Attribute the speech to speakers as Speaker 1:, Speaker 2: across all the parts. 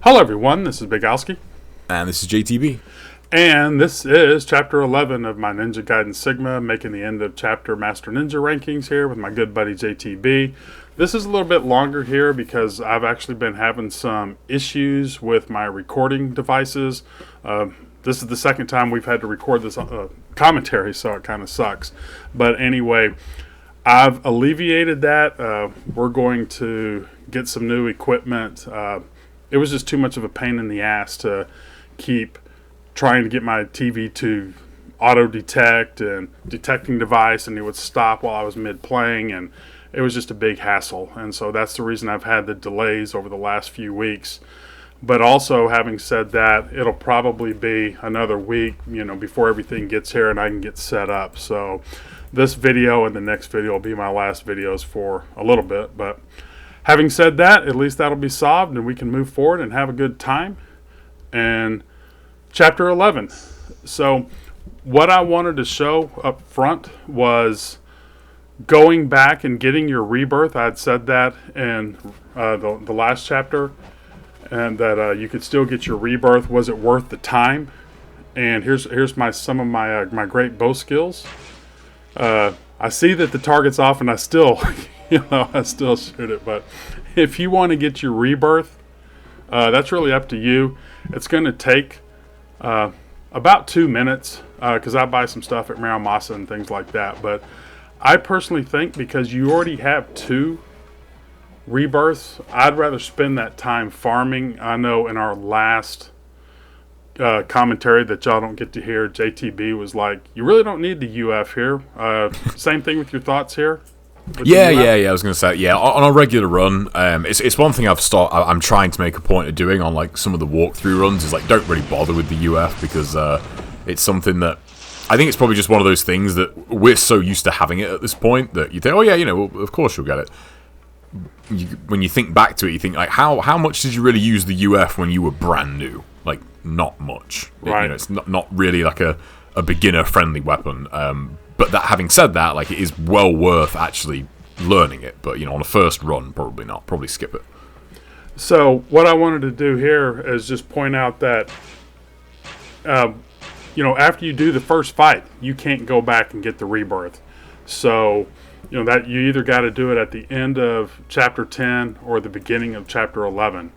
Speaker 1: Hello everyone, this is Bigalski.
Speaker 2: And this is JTB.
Speaker 1: And this is Chapter 11 of my Ninja Gaiden Sigma, making the end of Chapter Master Ninja rankings here with my good buddy JTB. This is a little bit longer here because I've actually been having some issues with my recording devices. This is the second time we've had to record this commentary, so it kind of sucks. But anyway, I've alleviated that. We're going to get some new equipment. It was just too much of a pain in the ass to keep trying to get my TV to auto detect and detecting device, and it would stop while I was mid playing, and it was just a big hassle. And so that's the reason I've had the delays over the last few weeks. But also, having said that, it'll probably be another week, before everything gets here and I can get set up. So this video and the next video will be my last videos for a little bit, but having said that, at least that'll be solved and we can move forward and have a good time. And Chapter 11. So what I wanted to show up front was going back and getting your rebirth. I had said that in the last chapter, and that you could still get your rebirth. Was it worth the time? And here's some of my great bow skills. I see that the target's off, and I still I still shoot it. But if you want to get your rebirth, that's really up to you. It's going to take about 2 minutes because I buy some stuff at Maramasa and things like that. But I personally think because you already have 2 rebirths, I'd rather spend that time farming. I know in our last commentary that y'all don't get to hear, JTB was like, you really don't need the UF here. Same thing with your thoughts here?
Speaker 2: Yeah. I was going to say, on a regular run, it's one thing I'm trying to make a point of doing on like some of the walkthrough runs is like don't really bother with the UF because it's something that I think it's probably just one of those things that we're so used to having it at this point that you think, oh yeah, well, of course you'll get it. When you think back to it, you think like how much did you really use the UF when you were brand new? Like not much.
Speaker 1: Right.
Speaker 2: It's not really like a beginner friendly weapon. But that having said that, like it is well worth actually learning it. But on a first run, probably not. Probably skip it.
Speaker 1: So what I wanted to do here is just point out that after you do the first fight, you can't go back and get the rebirth. So that you either got to do it at the end of chapter 10 or the beginning of chapter 11,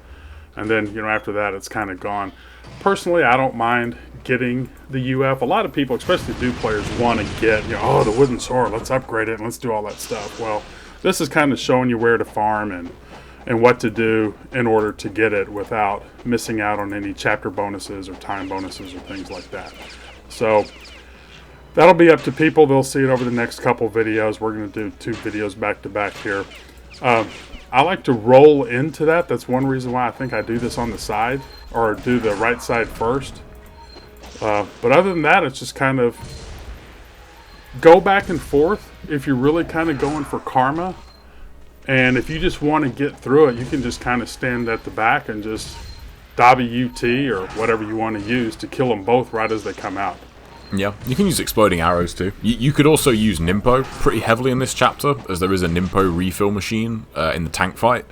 Speaker 1: and then after that it's kind of gone. Personally, I don't mind getting the UF. A lot of people, especially new players, want to get the wooden sword, let's upgrade it and let's do all that stuff. Well, this is kind of showing you where to farm and what to do in order to get it without missing out on any chapter bonuses or time bonuses or things like that. So that'll be up to people. They'll see it over the next couple videos. We're going to do 2 videos back to back here. I like to roll into that. That's one reason why I think I do this on the side or do the right side first. But other than that, it's just kind of go back and forth if you're really kind of going for karma. And if you just want to get through it, you can just kind of stand at the back and just dobby UT or whatever you want to use to kill them both right as they come out.
Speaker 2: Yeah, you can use exploding arrows too. You could also use Nimpo pretty heavily in this chapter, as there is a Nimpo refill machine in the tank fight.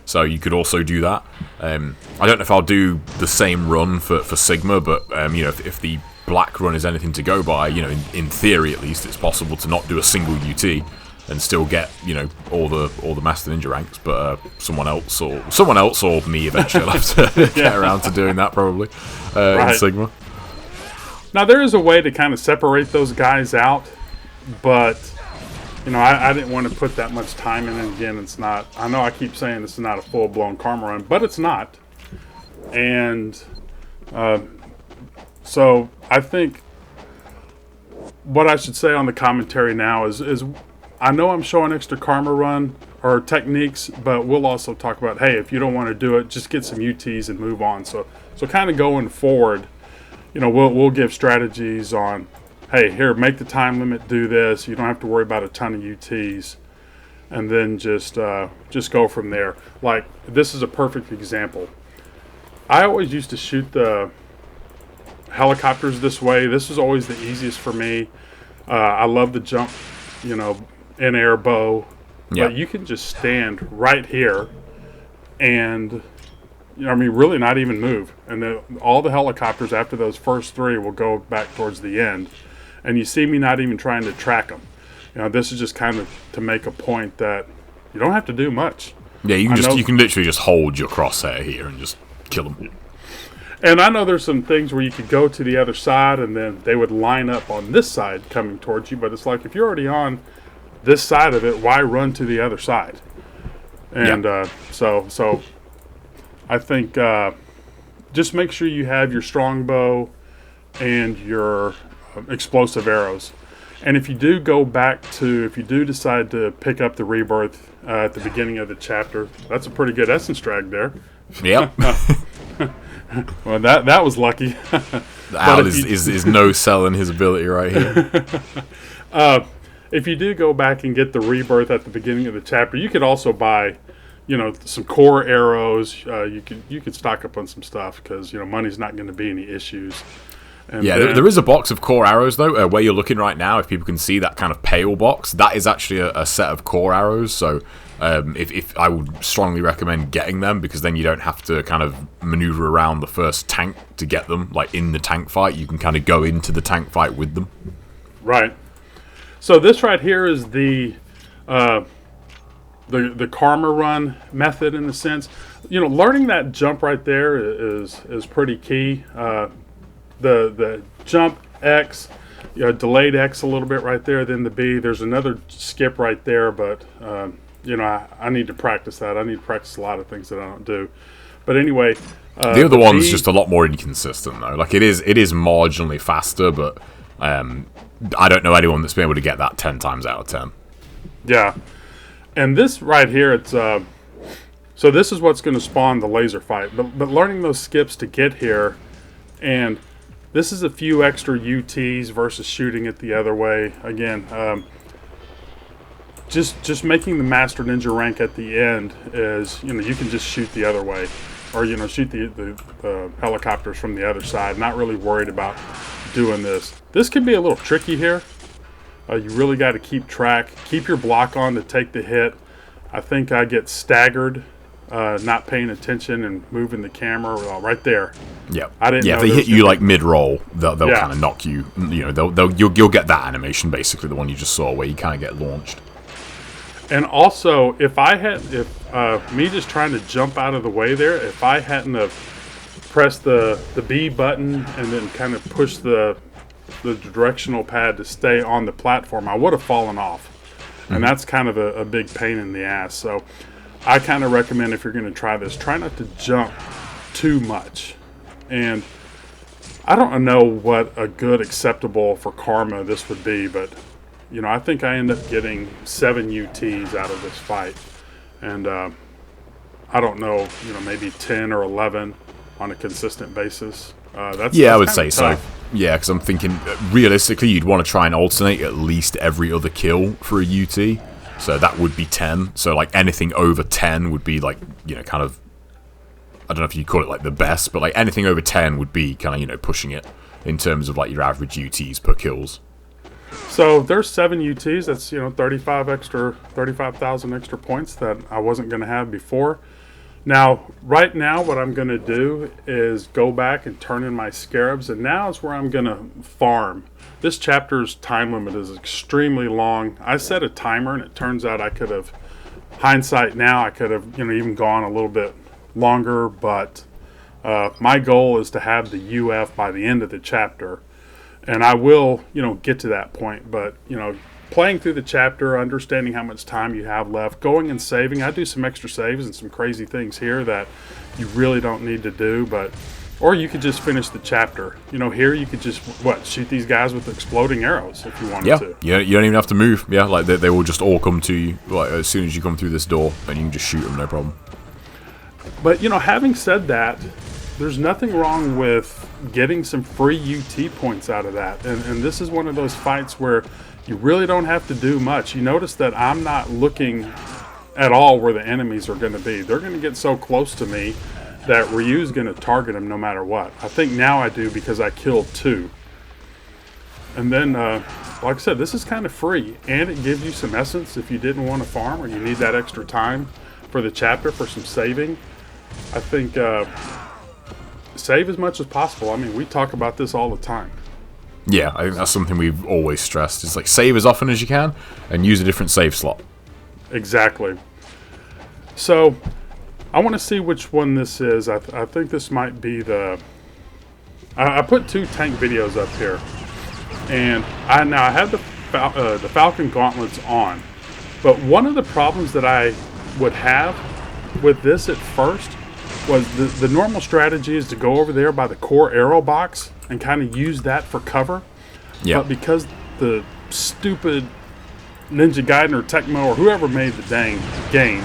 Speaker 2: So you could also do that. I don't know if I'll do the same run for Sigma, but if the black run is anything to go by, in theory at least, it's possible to not do a single UT and still get all the Master Ninja ranks. But someone else or me eventually will have to get around to doing that probably in Sigma.
Speaker 1: Now, there is a way to kind of separate those guys out, but, I didn't want to put that much time in. And again, it's not, I know I keep saying this is not a full-blown karma run, but it's not. And so I think what I should say on the commentary now is I know I'm showing extra karma run or techniques, but we'll also talk about, hey, if you don't want to do it, just get some UTs and move on. So kind of going forward, we'll give strategies on, hey, here, make the time limit, do this. You don't have to worry about a ton of UTs, and then just go from there. Like, this is a perfect example. I always used to shoot the helicopters this way. This was always the easiest for me. I love the jump, in air bow. But you can just stand right here and I mean, really not even move. And then all the helicopters after those first 3 will go back towards the end. And you see me not even trying to track them. This is just kind of to make a point that you don't have to do much.
Speaker 2: Yeah, you can literally just hold your crosshair here and just kill them.
Speaker 1: And I know there's some things where you could go to the other side and then they would line up on this side coming towards you. But it's like, if you're already on this side of it, why run to the other side? And so I think just make sure you have your strongbow and your explosive arrows. And if you do decide to pick up the rebirth at the beginning of the chapter, that's a pretty good essence drag there.
Speaker 2: Yep.
Speaker 1: Well, that was lucky.
Speaker 2: Al is no selling his ability right here.
Speaker 1: If you do go back and get the rebirth at the beginning of the chapter, you could also buy, some core arrows. You could stock up on some stuff because money's not going to be any issues. And
Speaker 2: there is a box of core arrows though. Where you're looking right now, if people can see that kind of pale box, that is actually a set of core arrows. So if I would strongly recommend getting them, because then you don't have to kind of maneuver around the first tank to get them. Like in the tank fight, you can kind of go into the tank fight with them.
Speaker 1: Right. So this right here is the karma run method in a sense. Learning that jump right there is pretty key. The jump X, delayed X a little bit right there, then the B. There's another skip right there, but I need to practice that. I need to practice a lot of things that I don't do. But anyway,
Speaker 2: the other one's just a lot more inconsistent though. Like it is marginally faster, but I don't know anyone that's been able to get that 10 times out of 10.
Speaker 1: Yeah, and this right here, it's so this is what's going to spawn the laser fight. But learning those skips to get here, and this is a few extra UTs versus shooting it the other way. Again, just making the Master Ninja rank at the end is, you can just shoot the other way. Or, shoot the helicopters from the other side. Not really worried about doing this. This can be a little tricky here. You really got to keep track. Keep your block on to take the hit. I think I get staggered, not paying attention and moving the camera right there.
Speaker 2: Yep.
Speaker 1: I didn't.
Speaker 2: Yeah,
Speaker 1: know
Speaker 2: if they hit you like mid-roll, they'll kind of knock you. You'll get that animation basically, the one you just saw where you kind of get launched.
Speaker 1: And also, if me just trying to jump out of the way there, if I hadn't have pressed the B button and then kind of pushed the directional pad to stay on the platform, I would have fallen off. Mm-hmm. And that's kind of a big pain in the ass. So I kind of recommend, if you're going to try this, try not to jump too much. And I don't know what a good acceptable for karma this would be, but I think I end up getting 7 UTs out of this fight. And I don't know, maybe 10 or 11 on a consistent basis. That's
Speaker 2: I would say
Speaker 1: tough.
Speaker 2: so. Yeah, because I'm thinking, realistically, you'd want to try and alternate at least every other kill for a UT. So that would be 10. So, like, anything over 10 would be, like, kind of... I don't know if you'd call it, like, the best, but, like, anything over 10 would be kind of, pushing it in terms of, like, your average UTs per kills.
Speaker 1: So there's 7 UTs. That's 35,000 extra points that I wasn't going to have before. Now, right now, what I'm going to do is go back and turn in my scarabs, and now is where I'm going to farm. This chapter's time limit is extremely long. I set a timer, and it turns out I could have, hindsight now, I could have even gone a little bit longer, but my goal is to have the UF by the end of the chapter. And I will, get to that point. But, playing through the chapter, understanding how much time you have left, going and saving. I do some extra saves and some crazy things here that you really don't need to do. Or you could just finish the chapter. Here you could just, shoot these guys with exploding arrows if you wanted to.
Speaker 2: Yeah, you don't even have to move. Yeah, like they will just all come to you as soon as you come through this door, and you can just shoot them, no problem.
Speaker 1: But, having said that, there's nothing wrong with getting some free UT points out of that. And this is one of those fights where you really don't have to do much. You notice that I'm not looking at all where the enemies are going to be. They're going to get so close to me that Ryu's going to target them no matter what. I think now I do because I killed 2. And then, like I said, this is kind of free. And it gives you some essence if you didn't want to farm or you need that extra time for the chapter for some saving. I think save as much as possible. I mean, we talk about this all the time.
Speaker 2: Yeah, I think that's something we've always stressed. It's like save as often as you can and use a different save slot.
Speaker 1: Exactly. So, I want to see which one this is. I think this might be the... I put 2 tank videos up here. And I have the Falcon Gauntlets on. But one of the problems that I would have with this at first was the normal strategy is to go over there by the core arrow box and kind of use that for cover.
Speaker 2: Yeah.
Speaker 1: But because the stupid Ninja Gaiden or Tecmo or whoever made the dang game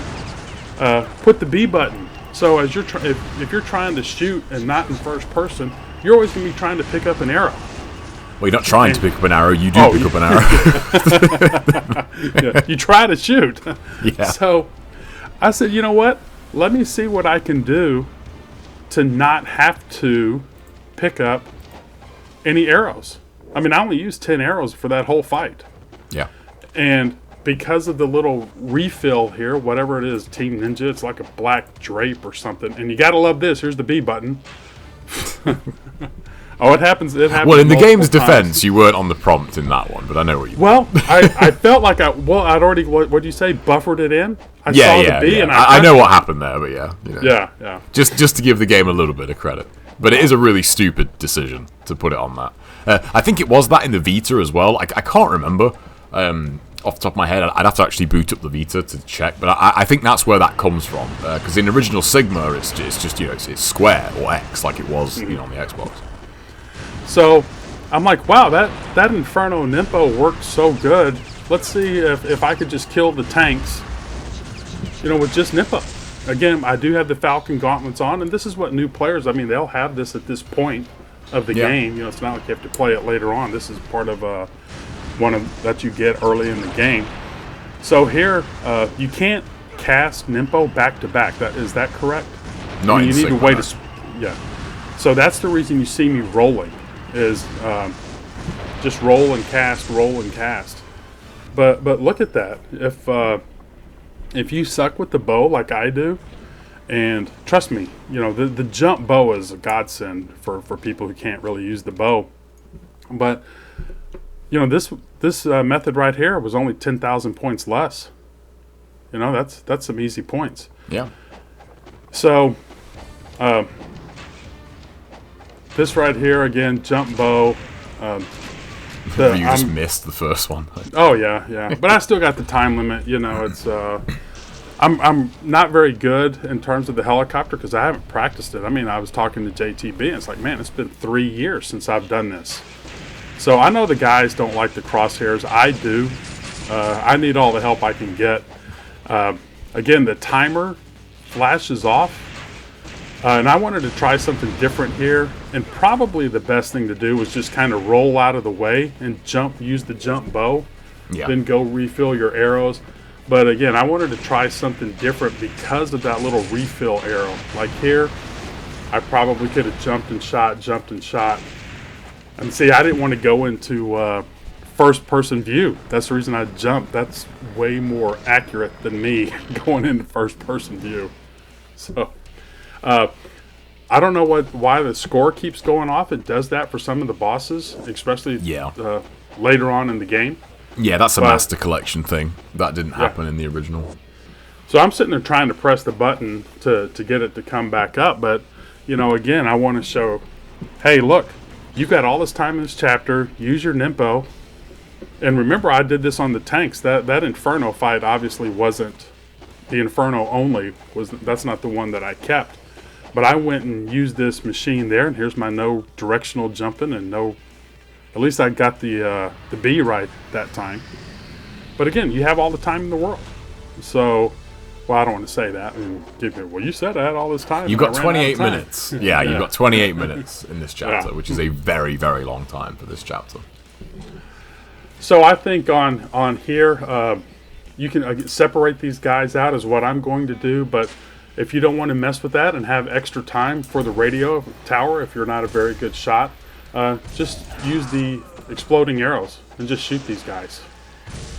Speaker 1: put the B button. So as you're if you're trying to shoot and not in first person, you're always going to be trying to pick up an arrow.
Speaker 2: Well, you're not trying to pick up an arrow. You do pick up an arrow.
Speaker 1: Yeah, you try to shoot.
Speaker 2: Yeah.
Speaker 1: So I said, you know what? Let me see what I can do to not have to pick up any arrows. I mean, I only used 10 arrows for that whole fight.
Speaker 2: Yeah.
Speaker 1: And because of the little refill here, whatever it is, Team Ninja, it's like a black drape or something. And you got to love this. Here's the B button. Oh, it happens.
Speaker 2: Well, in the game's defense, you weren't on the prompt in that one, but I know what you mean.
Speaker 1: Well, I felt like I'd already, what do you say, buffered it in? I saw the B and
Speaker 2: I know what happened there, but yeah. You know,
Speaker 1: yeah.
Speaker 2: Just to give the game a little bit of credit. But it is a really stupid decision to put it on that. I think it was that in the Vita as well. I can't remember off the top of my head. I'd have to actually boot up the Vita to check. But I think that's where that comes from. Because in original Sigma, it's just it's square or X like it was on the Xbox.
Speaker 1: So I'm like, wow, that Inferno Nimpo worked so good. Let's see if I could just kill the tanks, with just Nimpo. Again, I do have the Falcon Gauntlets on, and this is what new players, I mean, they'll have this at this point of the game. It's not like you have to play it later on. This is part of one of that you get early in the game. So here, you can't cast Nimpo back to back. Is that correct?
Speaker 2: No,
Speaker 1: you need to wait. Yeah. So that's the reason you see me rolling. Is just roll and cast. But look at that. If you suck with the bow like I do, and trust me, the jump bow is a godsend for people who can't really use the bow. But this method right here was only 10,000 points less. That's some easy points.
Speaker 2: Yeah.
Speaker 1: So. This right here again, jump bow.
Speaker 2: You just missed the first one.
Speaker 1: Oh yeah. But I still got the time limit. It's I'm not very good in terms of the helicopter because I haven't practiced it. I mean, I was talking to JTB, and it's like, man, it's been 3 years since I've done this. So I know the guys don't like the crosshairs. I do. I need all the help I can get. Again, the timer flashes off. And I wanted to try something different here, and probably the best thing to do was just kind of roll out of the way and use the jump bow, then go refill your arrows. But again, I wanted to try something different because of that little refill arrow. Like here, I probably could have jumped and shot. And see, I didn't want to go into first-person view. That's the reason I jumped. That's way more accurate than me going into first-person view. So... I don't know why the score keeps going off. It does that for some of the bosses, especially later on in the game. Yeah,
Speaker 2: that's a Master Collection thing. That didn't happen in the original.
Speaker 1: So I'm sitting there trying to press the button to get it to come back up. But, again, I want to show, hey, look, you've got all this time in this chapter. Use your Nimpo. And remember, I did this on the tanks. That Inferno fight obviously wasn't the Inferno only. That's not the one that I kept. But I went and used this machine there, and here's my no directional jumping and no. At least I got the B right that time. But again, you have all the time in the world. So, well, I don't want to say that. Well, you said I had all this time.
Speaker 2: You've got 28 minutes. Yeah, you've got 28 minutes in this chapter, which is a very, very long time for this chapter.
Speaker 1: So I think on here, you can separate these guys out is what I'm going to do, but if you don't want to mess with that and have extra time for the radio tower, if you're not a very good shot, just use the exploding arrows and just shoot these guys.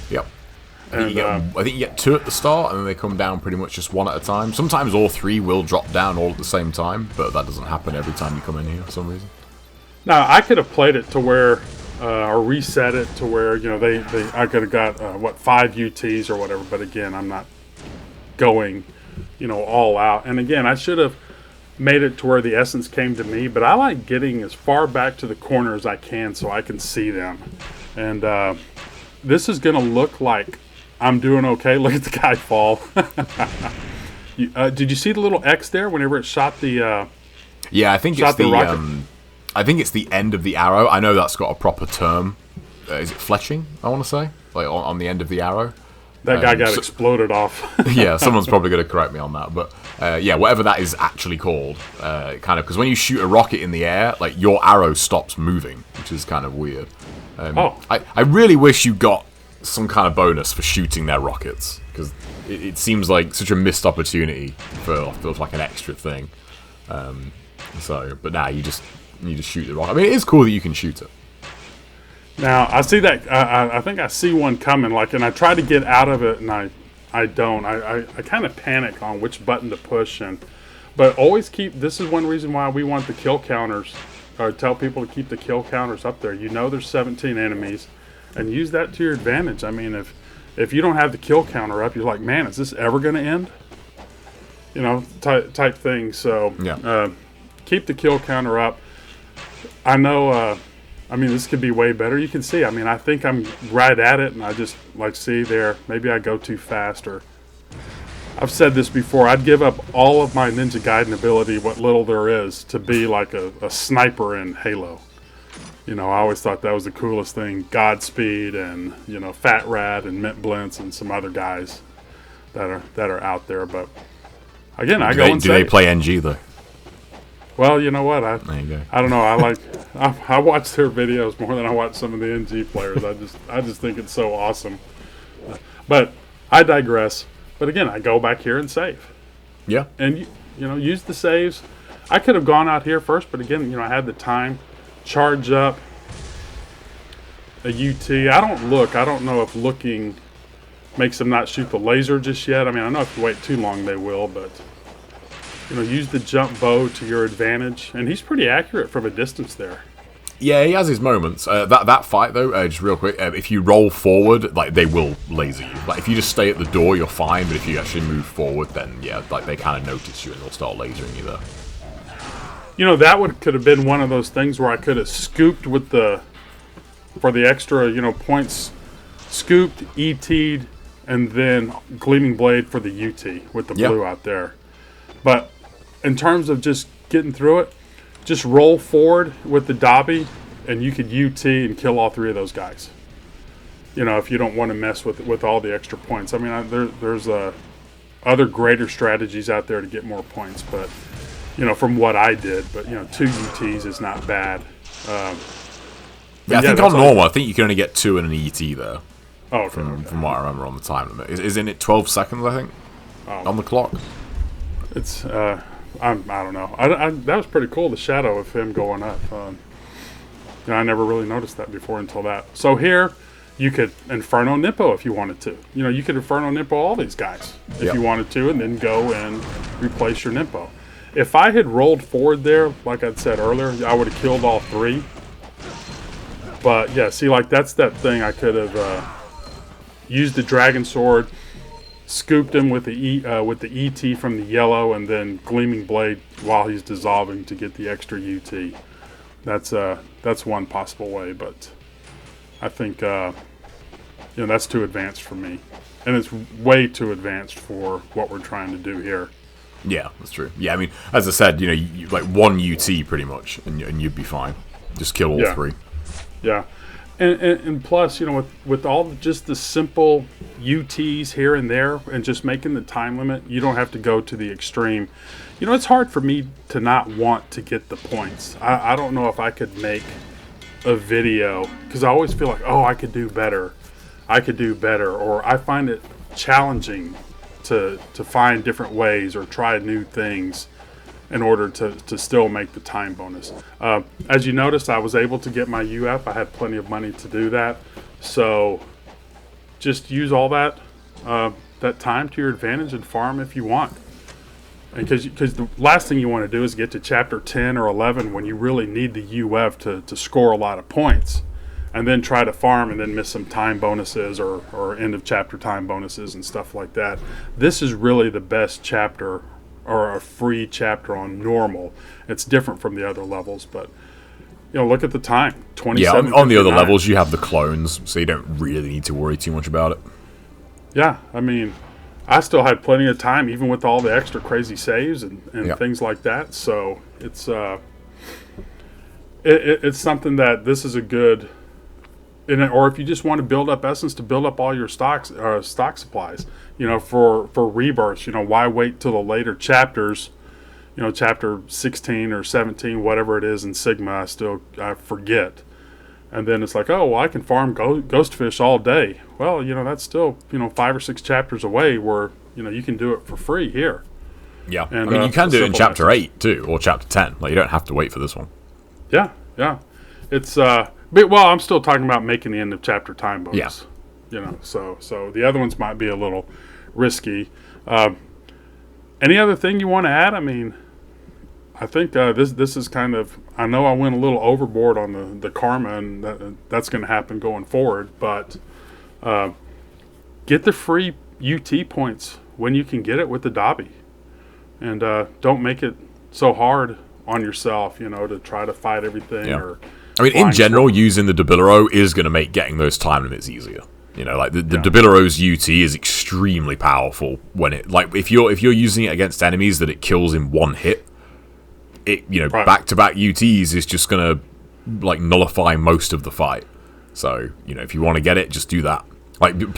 Speaker 2: Yep.
Speaker 1: And
Speaker 2: I think you get 2 at the start, and then they come down pretty much just 1 at a time. Sometimes all 3 will drop down all at the same time, but that doesn't happen every time you come in here for some reason.
Speaker 1: now I could have played it to where, or reset it to where, you know, I could have got what 5 UTs or whatever. But again, I'm not going, you know, all out. And again, I should have made it to where the essence came to me. But I like getting as far back to the corner as I can so I can see them. And this is going to look like I'm doing okay. Look at the guy fall. Did you see the little X there whenever it shot the?
Speaker 2: Yeah, I think it's I think it's the end of the arrow. I know that's got a proper term. Is it fletching? I want to say, like on the end of the arrow.
Speaker 1: That guy got exploded off.
Speaker 2: Yeah, someone's probably going to correct me on that, but yeah, whatever that is actually called, kind of, because when you shoot a rocket in the air, like your arrow stops moving, which is kind of weird. I really wish you got some kind of bonus for shooting their rockets, because it seems like such a missed opportunity for like an extra thing. But now you just shoot the rocket. I mean, it is cool that you can shoot it.
Speaker 1: Now I see that I think I see one coming, like, and I try to get out of it, and I don't. I kind of panic on which button to push, but always keep. This is one reason why we want the kill counters, or tell people to keep the kill counters up there. You know, there's 17 enemies, and use that to your advantage. I mean, if you don't have the kill counter up, you're like, man, is this ever going to end? You know, type thing. So
Speaker 2: yeah.
Speaker 1: Keep the kill counter up. I know. I mean, this could be way better. You can see, I mean, I think I'm right at it, and I just, like, see there, maybe I go too fast, or I've said this before, I'd give up all of my Ninja Gaiden ability, what little there is, to be like a sniper in Halo. You know, I always thought that was the coolest thing. Godspeed and, you know, Fat Rat and Mint Blintz and some other guys that are out there. But, again, do
Speaker 2: they play NG, though?
Speaker 1: Well, you know what?
Speaker 2: There you go.
Speaker 1: I don't know. I watch their videos more than I watch some of the NG players. I just think it's so awesome. But I digress. But again, I go back here and save.
Speaker 2: Yeah.
Speaker 1: And you know, use the saves. I could have gone out here first, but again, you know, I had the time. Charge up a UT. I don't know if looking makes them not shoot the laser just yet. I mean, I know if you wait too long, they will, but. You know, use the jump bow to your advantage, and he's pretty accurate from a distance there.
Speaker 2: Yeah, he has his moments. That fight, though, just real quick, if you roll forward, like, they will laser you. Like, if you just stay at the door, you're fine, but if you actually move forward, then, yeah, like, they kind of notice you and they'll start lasering you there.
Speaker 1: You know, that could have been one of those things where I could have scooped for the extra, you know, points, scooped, ET'd, and then Gleaming Blade for the UT with the blue out there. But in terms of just getting through it, just roll forward with the Dobby, and you could UT and kill all 3 of those guys. You know, if you don't want to mess with all the extra points. I mean, there's other greater strategies out there to get more points, but, you know, from what I did. But, you know, 2 UTs is not bad.
Speaker 2: I think on normal, I think you can only get 2 in an ET there.
Speaker 1: Oh, okay.
Speaker 2: From what I remember on the time limit. Isn't it 12 seconds, I think, on the clock?
Speaker 1: It's I don't know. That was pretty cool. The shadow of him going up. I never really noticed that before until that. So here, you could Inferno Nippo if you wanted to. You know, you could Inferno Nippo all these guys if you wanted to, and then go and replace your Nippo. If I had rolled forward there, like I said earlier, I would have killed all 3. But yeah, see, like that's that thing. I could have used the Dragon Sword. Scooped him with the ET from the yellow, and then Gleaming Blade while he's dissolving to get the extra UT. That's one possible way, but I think you know, that's too advanced for me, and it's way too advanced for what we're trying to do here.
Speaker 2: Yeah, that's true. Yeah, I mean, as I said, you know, you like 1 UT pretty much, and you'd be fine. Just kill all 3.
Speaker 1: Yeah. And plus, you know, with all just the simple UTs here and there, and just making the time limit, you don't have to go to the extreme. You know, it's hard for me to not want to get the points. I don't know if I could make a video, because I always feel like, oh, I could do better. Or I find it challenging to find different ways or try new things in order to still make the time bonus. As you noticed, I was able to get my UF. I had plenty of money to do that. So just use all that that time to your advantage and farm if you want. Because the last thing you want to do is get to chapter 10 or 11 when you really need the UF to score a lot of points, and then try to farm and then miss some time bonuses or end of chapter time bonuses and stuff like that. This is really the best chapter, or a free chapter on normal. It's different from the other levels, but look at the time, 27.
Speaker 2: Yeah, on the other levels you have the clones, so you don't really need to worry too much about it.
Speaker 1: Yeah, I mean, I still had plenty of time, even with all the extra crazy saves and things like that. So it's it's something that this is a good. Or if you just want to build up essence to build up all your stock supplies, for rebirths, why wait till the later chapters, chapter 16 or 17, whatever it is in Sigma, I forget. And then it's like, oh, well, I can farm ghost fish all day. Well, that's still, 5 or 6 chapters away where, you can do it for free here.
Speaker 2: Yeah.
Speaker 1: And,
Speaker 2: I mean, you can do it in chapter 8 too, or chapter 10. Like, you don't have to wait for this one.
Speaker 1: Yeah. It's, well, I'm still talking about making the end of chapter time bonus.
Speaker 2: Yeah.
Speaker 1: So the other ones might be a little risky. Any other thing you want to add? I mean, I think this is kind of. I know I went a little overboard on the karma, and that's going to happen going forward. But get the free UT points when you can get it with the Dobby, and don't make it so hard on yourself. To try to fight everything.
Speaker 2: Yeah.
Speaker 1: Or
Speaker 2: I mean, in general, using the Debilero is going to make getting those time limits easier. Like the Debilero's UT is extremely powerful when if you're using it against enemies that it kills in one hit.
Speaker 1: Right.
Speaker 2: Back-to-back UTs is just gonna nullify most of the fight. So if you want to get it, just do that.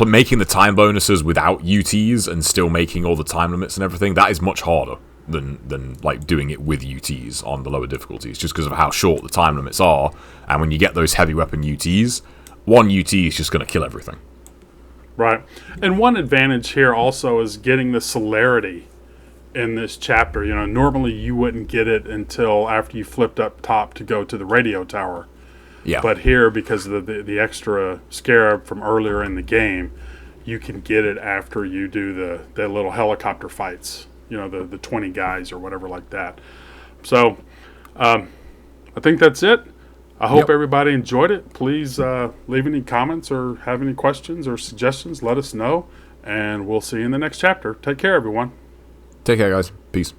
Speaker 2: Making the time bonuses without UTs and still making all the time limits and everything, that is much harder than doing it with UTs on the lower difficulties, just because of how short the time limits are. And when you get those heavy weapon UTs, one UT is just gonna kill everything.
Speaker 1: Right, and one advantage here also is getting the celerity in this chapter. Normally you wouldn't get it until after you flipped up top to go to the radio tower.
Speaker 2: Yeah.
Speaker 1: But here, because of the extra scarab from earlier in the game, you can get it after you do the little helicopter fights. The 20 guys or whatever like that. So, I think that's it. I hope everybody enjoyed it. Please leave any comments or have any questions or suggestions. Let us know, and we'll see you in the next chapter. Take care, everyone.
Speaker 2: Take care, guys. Peace.